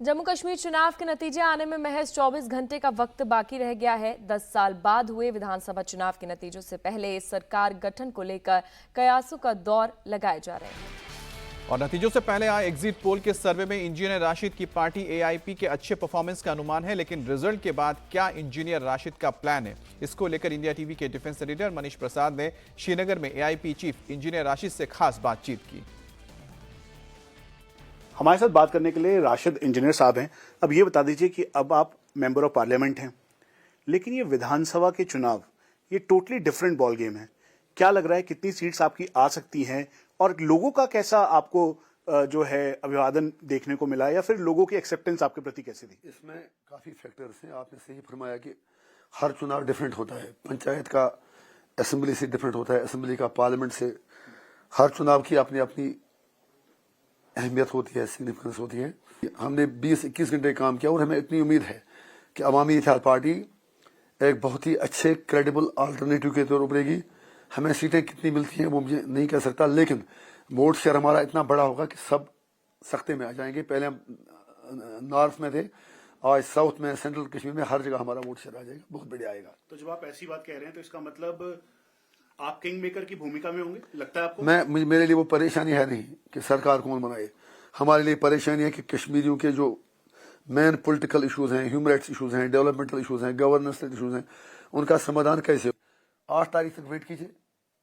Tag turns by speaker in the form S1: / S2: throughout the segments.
S1: जम्मू कश्मीर चुनाव के नतीजे आने में महज 24 घंटे का वक्त बाकी रह गया है। 10 साल बाद हुए विधानसभा चुनाव के नतीजों से पहले सरकार गठन को लेकर कयासों का दौर लगाए जा रहे हैं।
S2: और नतीजों से पहले आए एग्जिट पोल के सर्वे में इंजीनियर राशिद की पार्टी एआईपी के अच्छे परफॉर्मेंस का अनुमान है, लेकिन रिजल्ट के बाद क्या इंजीनियर राशिद का प्लान है, इसको लेकर इंडिया टीवी के डिफेंस एडिटर मनीष प्रसाद ने श्रीनगर में एआईपी चीफ इंजीनियर राशिद से खास बातचीत की।
S3: हमारे साथ बात करने के लिए राशिद इंजीनियर साहब हैं। अब ये बता दीजिए कि अब आप मेंबर ऑफ पार्लियामेंट हैं, लेकिन ये विधानसभा के चुनाव ये टोटली डिफरेंट बॉल गेम है। क्या लग रहा है, कितनी सीट्स आपकी आ सकती हैं और लोगों का कैसा आपको जो है अभिवादन देखने को मिला, या फिर लोगों की एक्सेप्टेंस आपके प्रति कैसी थी?
S4: इसमें काफी फैक्टर्स हैं। आपने सही फरमाया कि हर चुनाव डिफरेंट होता है। पंचायत का असेंबली से डिफरेंट होता है, असेंबली का पार्लियामेंट से। हर चुनाव की अपनी अपनी अहमियत होती है, सिग्निफिकेंस होती है। हमने 20-21 घंटे काम किया और हमें इतनी उम्मीद है कि अवामी इत्तेहाद पार्टी एक बहुत ही अच्छे क्रेडिबल अल्टरनेटिव के तौर पर उभरेगी। हमें सीटें कितनी मिलती हैं वो मुझे नहीं कह सकता, लेकिन वोट शेयर हमारा इतना बड़ा होगा कि सब सख्ते में आ जाएंगे। पहले हम नॉर्थ में थे, आज साउथ में, सेंट्रल कश्मीर में, हर जगह हमारा वोट शेयर आ जाएगा, बहुत बढ़िया आएगा।
S3: तो जब आप ऐसी बात कह रहे हैं तो इसका मतलब आप किंग मेकर की भूमिका में होंगे, लगता है आपको?
S4: मेरे लिए वो परेशानी है नहीं कि सरकार कौन बनाए। हमारे लिए परेशानी है कि कश्मीरियों के जो मेन पॉलिटिकल इश्यूज हैं, ह्यूमन राइट्स इश्यूज हैं, डेवलपमेंटल इश्यूज हैं, गवर्नेंस इश्यूज हैं, उनका समाधान कैसे हो। 8 तारीख तक वेट कीजिए,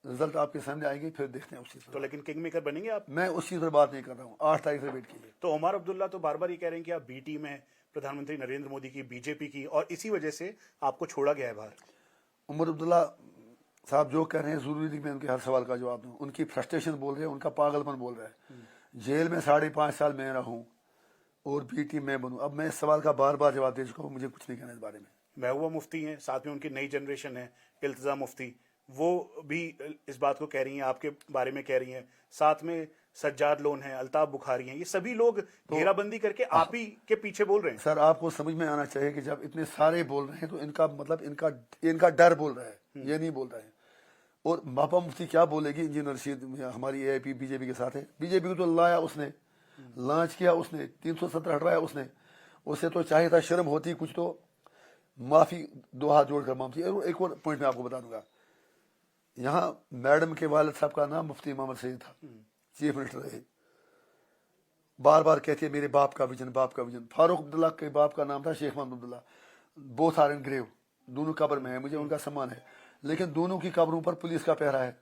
S4: रिजल्ट आपके सामने आएंगे, फिर देखते हैं उस चीज पर।
S3: तो लेकिन किंग मेकर बनेंगे आप?
S4: मैं उस चीज पर बात नहीं कर रहा हूँ, 8 तारीख तक वेट कीजिए।
S3: तो उमर अब्दुल्ला तो बार बार ये कह रहे हैं कि आप बी टीम है प्रधानमंत्री नरेंद्र मोदी की, बीजेपी की, और इसी वजह से आपको छोड़ा गया है बाहर।
S4: उमर अब्दुल्ला साहब जो कह रहे हैं जरूरी नहीं मैं उनके हर सवाल का जवाब दूं। उनकी फ्रस्ट्रेशन बोल रहे हैं, उनका पागलपन बोल रहा है। जेल में 5.5 साल मैं रहूं और बी टीम में बनूं। अब मैं इस सवाल का बार बार जवाब दे चुका हूं, मुझे कुछ नहीं कहना इस बारे में।
S3: महबूबा मुफ्ती हैं, साथ में उनकी नई जनरेशन है इल्तिजा मुफ्ती, वो भी इस बात को कह रही हैं, आपके बारे में कह रही हैं। साथ में सज्जाद लोन है, अल्ताफ बुखारी हैं, ये सभी लोग घेराबंदी करके आप ही के पीछे बोल रहे हैं।
S4: सर आपको समझ में आना चाहिए कि जब इतने सारे बोल रहे हैं तो इनका मतलब इनका डर बोल रहा है, ये नहीं बोल रहा है। और महबूबा मुफ्ती क्या बोलेगी? इंजीनियर रशीद हमारी एआईपी बीजेपी के साथ है। बीजेपी को तो लाया उसने, लॉन्च किया उसने, 370 हटवाया उसने। उसे तो चाहे था शर्म होती कुछ, तो माफी 2 हाथ जोड़कर माफी। एक और पॉइंट मैं आपको बता दूंगा, यहाँ मैडम के वालिद साहब का नाम मुफ्ती मोहम्मद सईद था, चीफ मिनिस्टर रहे। बार बार कहते हैं मेरे बाप का विजन, बाप का विजन। फारूक अब्दुल्ला के बाप का नाम था Sheikh Mohammad Abdullah. Both are in grave, दोनों कब्र में है, मुझे उनका सम्मान है। लेकिन दोनों की कब्रों पर पुलिस का पहरा है।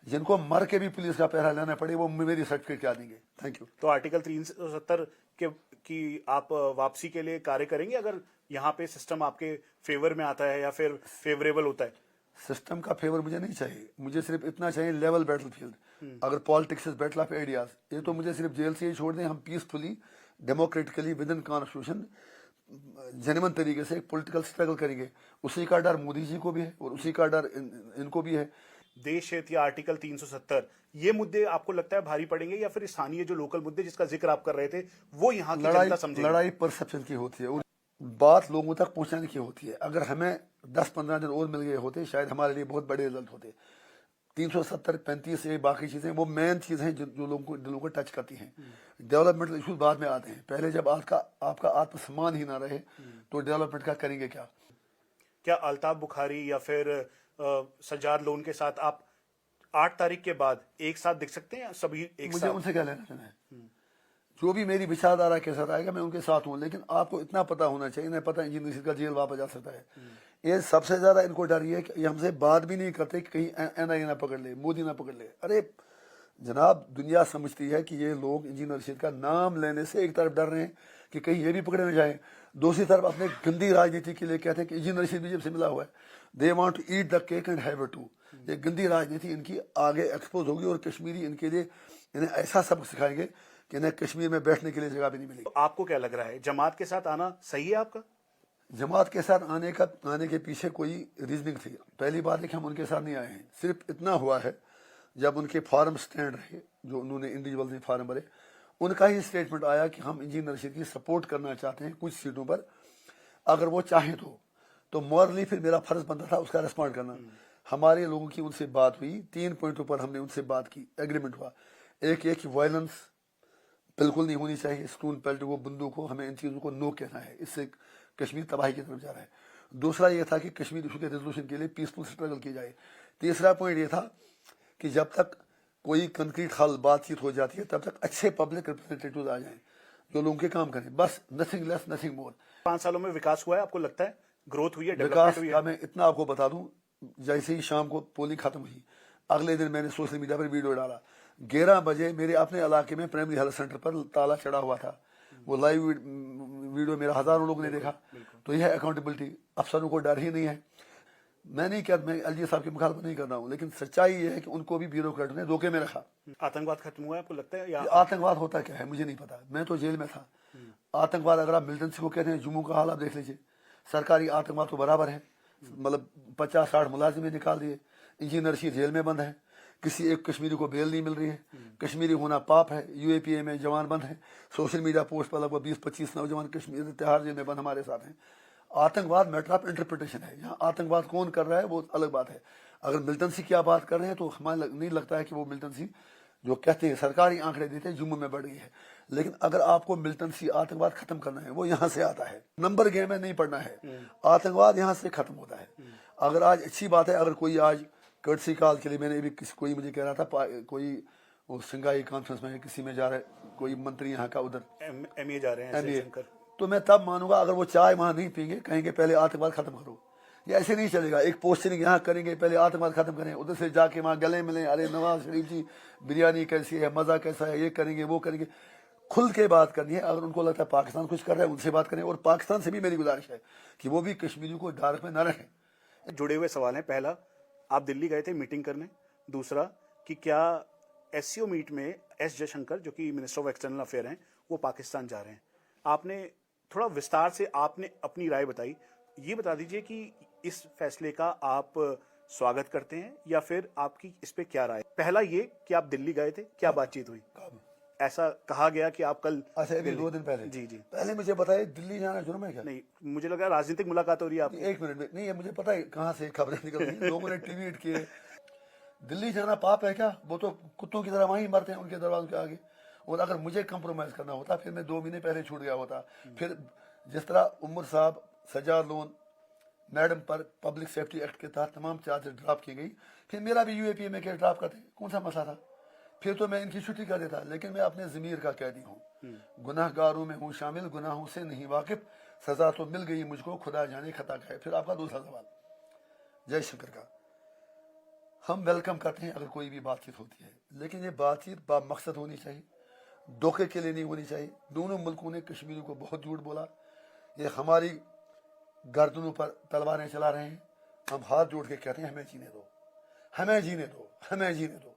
S4: जिनको मर के भी पुलिस का पहरा लेना पड़े वो मेरी सर्टिफिकेट क्या देंगे? Thank you.
S3: तो आर्टिकल 370 की आप वापसी के लिए कार्य करेंगे अगर यहाँ पे सिस्टम आपके फेवर में आता है या फिर फेवरेबल होता है?
S4: सिस्टम का फेवर मुझे नहीं चाहिए, मुझे सिर्फ इतना चाहिए लेवल बैटलफील्ड। अगर politics is battle of ideas, ये तो मुझे सिर्फ जेल से ही छोड़ दें। हम peacefully, democratically, with in constitution, genuine तरीके से एक पॉलिटिकल स्ट्रगल करेंगे। उसी का डर मोदी जी को भी है और उसी का डर इनको भी है।
S3: देश हित या आर्टिकल 370 ये मुद्दे आपको लगता है भारी पड़ेंगे, या फिर स्थानीय जो लोकल मुद्दे जिसका जिक्र आप कर रहे थे वो यहाँ की जनता समझेगी?
S4: लड़ाई परसेप्शन की होती है और बात लोगों तक पहुंचाने की होती है। अगर हमें 10-15 दिन और मिल गए होते शायद हमारे लिए बहुत बड़े रिजल्ट होते। 370, 35 ये बाकी चीजें वो मेन चीजें हैं जो लोगों को दिलों को टच करती हैं। डेवलपमेंटल इश्यूज बाद में आते हैं, पहले जब आपका आत्मसम्मान ही ना रहे तो डेवलपमेंट का करेंगे क्या?
S3: क्या अल्ताफ बुखारी या फिर सज्जाद लोन के साथ आप 8 तारीख के बाद एक साथ दिख सकते हैं? सभी एक
S4: मुझे
S3: साथ?
S4: उनसे क्या लेना देना है? जो भी मेरी विचारधारा के साथ आएगा मैं उनके साथ हूँ, लेकिन आपको इतना पता होना चाहिए, नहीं पता इंजीनियर का जेल वापस जा सकता है। ये सबसे ज्यादा इनको डर ये है कि ये हमसे बात भी नहीं करते कि कहीं एनआईए ना पकड़ ले, मोदी ना पकड़ ले। अरे जनाब, दुनिया समझती है कि ये लोग इंजीनियर रशीद का नाम लेने से एक तरफ डर रहे हैं कि कहीं ये भी पकड़े न जाए, दूसरी तरफ अपने गंदी राजनीति के लिए कहते हैं कि इंजीनियर रशीद बीजेपी से मिला हुआ है। They want to eat the cake and have it too. ये गंदी राजनीति इनकी आगे एक्सपोज होगी और कश्मीरी इनके लिए इन्हें ऐसा सबक सिखाएंगे कि इन्हें कश्मीर में बैठने के लिए जगह भी नहीं मिलेगी।
S3: तो आपको क्या लग रहा है, जमात के साथ आना सही है आपका?
S4: जमात के साथ आने के पीछे कोई रीजनिंग थी। पहली बात है कि हम उनके साथ नहीं आए हैं, सिर्फ इतना हुआ है जब उनके फॉर्म स्टैंड रहे, जो उन्होंने इंडिविजुअल ने फॉर्म भरे, उनका ही स्टेटमेंट आया कि हम इंजीनियर रशीद की सपोर्ट करना चाहते हैं कुछ सीटों पर, अगर वो चाहें तो मॉरली फिर मेरा फर्ज बनता था उसका रिस्पॉन्ड करना। हमारे लोगों की उनसे बात हुई, 3 पॉइंटों पर हमने उनसे बात की, एग्रीमेंट हुआ। एक ये कि वायलेंस बिल्कुल नहीं होनी चाहिए। स्टून पेल्ट को, बंदूक को, हमें इन चीज़ों को नो कहना है। इससे कश्मीर तबाही की तरफ जा रहा है। दूसरा ये था कि कश्मीर इशू के रेजोल्यूशन के लिए पीसफुल स्ट्रगल की जाए। तीसरा पॉइंट ये था कि जब तक कोई कंक्रीट हल बातचीत हो जाती है तब तक अच्छे पब्लिक रिप्रेजेंटेटिव आ जाएं जो लोगों के काम करें, बस नथिंग लेस नथिंग मोर।
S3: 5 सालों में विकास हुआ है, आपको लगता है ग्रोथ हुई है,
S4: विकास
S3: डेवलपमेंट हुई
S4: का
S3: है?
S4: मैं इतना आपको बता दूं, जैसे ही शाम को पोलिंग खत्म हुई, अगले दिन मैंने सोशल मीडिया पर वीडियो डाला। 11 बजे मेरे अपने इलाके में प्राइमरी हेल्थ सेंटर पर ताला चढ़ा हुआ था। वो लाइव वीडियो मेरा हजारों लोगों ने देखा। तो यह अकाउंटेबिलिटी, अफसरों को डर ही नहीं है। मैं नहीं कहता, मैं एलजी साहब की मुखालफत नहीं कर रहा हूँ, लेकिन सच्चाई ये है कि उनको भी ब्यूरोक्रेट ने धोखे में रखा।
S3: आतंकवाद खत्म हुआ है आपको लगता है, या
S4: आतंकवाद होता क्या है मुझे नहीं पता, मैं तो जेल में था। आतंकवाद अगर आप मिलिटेंसी को कहते हैं, जम्मू का हाल आप देख लीजिए। सरकारी आतंकवाद तो बराबर है, मतलब 50-60 मुलाजिम निकाल दिए। इंजीनियर रशीद जेल में बंद है, किसी एक कश्मीरी को बेल नहीं मिल रही है। कश्मीरी होना पाप है। यूएपीए में जवान बंद है। सोशल मीडिया पोस्ट पर लगभग 20-25 नौजवान कश्मीर तिहाड़ जेल में बंद हमारे साथ हैं। आतंकवाद मैटर ऑफ इंटरप्रिटेशन है। यहाँ आतंकवाद कौन कर रहा है वो अलग बात है। अगर मिलिटेंसी की आप बात कर रहे हैं तो हमें नहीं लगता है कि वो मिलिटेंसी जो कहते हैं सरकारी आंकड़े देते हैं जम्मू में बढ़ गई है। लेकिन अगर आपको मिलिटेंसी आतंकवाद खत्म करना है वो यहाँ से आता है। नंबर गेम में नहीं पढ़ना है, आतंकवाद यहाँ से खत्म होता है। अगर आज अच्छी बात है, अगर कोई आज कर्टसी कॉल के लिए, मैंने अभी कोई मुझे कह रहा था कोई वो सिंगाई कॉन्फ्रेंस में किसी में जा रहा है, कोई मंत्री यहाँ का उधर
S3: एमए जा रहे हैं
S4: एमए,
S3: शंकर।
S4: तो मैं तब मानूंगा अगर वो चाय वहां नहीं पीएंगे, कहेंगे पहले आतंकवाद खत्म करो। ये ऐसे नहीं चलेगा। एक पोस्टिंग यहाँ करेंगे, पहले आतंकवाद खत्म करें, उधर से जाके वहां गले मिले, अरे नवाज शरीफ जी बिरयानी कैसी है, मजा कैसा है, ये करेंगे वो करेंगे। खुल के बात करनी है। अगर उनको लगता है पाकिस्तान कुछ कर रहा है उनसे बात करें, और पाकिस्तान से भी मेरी गुजारिश है कि वो भी कश्मीरियों को डायरेक्ट में न रखें।
S3: जुड़े हुए सवाल हैं। पहला, आप दिल्ली गए थे मीटिंग करने। दूसरा कि क्या एससीओ मीट में एस जयशंकर जो कि मिनिस्टर ऑफ एक्सटर्नल अफेयर हैं वो पाकिस्तान जा रहे हैं। आपने थोड़ा विस्तार से आपने अपनी राय बताई। ये बता दीजिए कि इस फैसले का आप स्वागत करते हैं या फिर आपकी इस पे क्या राय? पहला ये कि आप दिल्ली गए थे, क्या बातचीत हुई? ऐसा कहा गया कि आप कल
S4: अच्छा अभी 2 दिन पहले
S3: जी
S4: पहले मुझे बताइए दिल्ली जाना जुर्म है क्या?
S3: नहीं, मुझे लगा राजनीतिक मुलाकात हो रही है आपकी।
S4: 1 मिनट में नहीं है, मुझे पता है कहाँ से खबरें निकल रही हैं। लोगों ने ट्वीट किए दिल्ली जाना पाप है क्या? वो तो कुत्तों की तरह वहीं मरते हैं उनके दरवाजे के आगे। और अगर मुझे कंप्रोमाइज करना होता फिर मैं 2 महीने पहले छूट गया होता। फिर जिस तरह उमर साहब, सजाद लोन मैडम पर पब्लिक सेफ्टी एक्ट के तहत तमाम चार्जेस ड्रॉप की गई, फिर मेरा भी यूएपीए में केस ड्रॉप करते, कौन सा मसला था? फिर तो मैं इनकी छुट्टी कर देता। लेकिन मैं अपने ज़मीर का कैदी हूँ, गुनाहगारों में हूँ शामिल, गुनाहों से नहीं वाकिफ, सजा तो मिल गई मुझको, खुदा जाने खता का है। फिर आपका दूसरा सवाल जयशंकर का, हम वेलकम करते हैं अगर कोई भी बातचीत होती है, लेकिन ये बातचीत बामकसद होनी चाहिए, धोखे के लिए नहीं होनी चाहिए। दोनों मुल्कों ने कश्मीरियों को बहुत झूठ बोला। ये हमारी गर्दनों पर तलवारें चला रहे हैं। हम हाथ जोड़ के कहते हैं हमें जीने दो, हमें जीने दो, हमें जीने दो।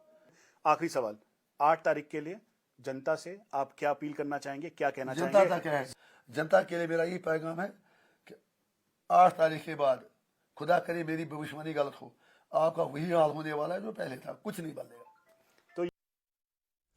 S3: आखिरी सवाल, 8 तारीख के लिए जनता से आप क्या अपील करना चाहेंगे, क्या कहना
S4: जनता
S3: चाहेंगे?
S4: का क्या है? जनता के लिए मेरा यही पैगाम है कि 8 तारीख के बाद खुदा करे मेरी भविष्यवाणी गलत हो, आपका वही हाल होने वाला है जो पहले था, कुछ नहीं बदलेगा।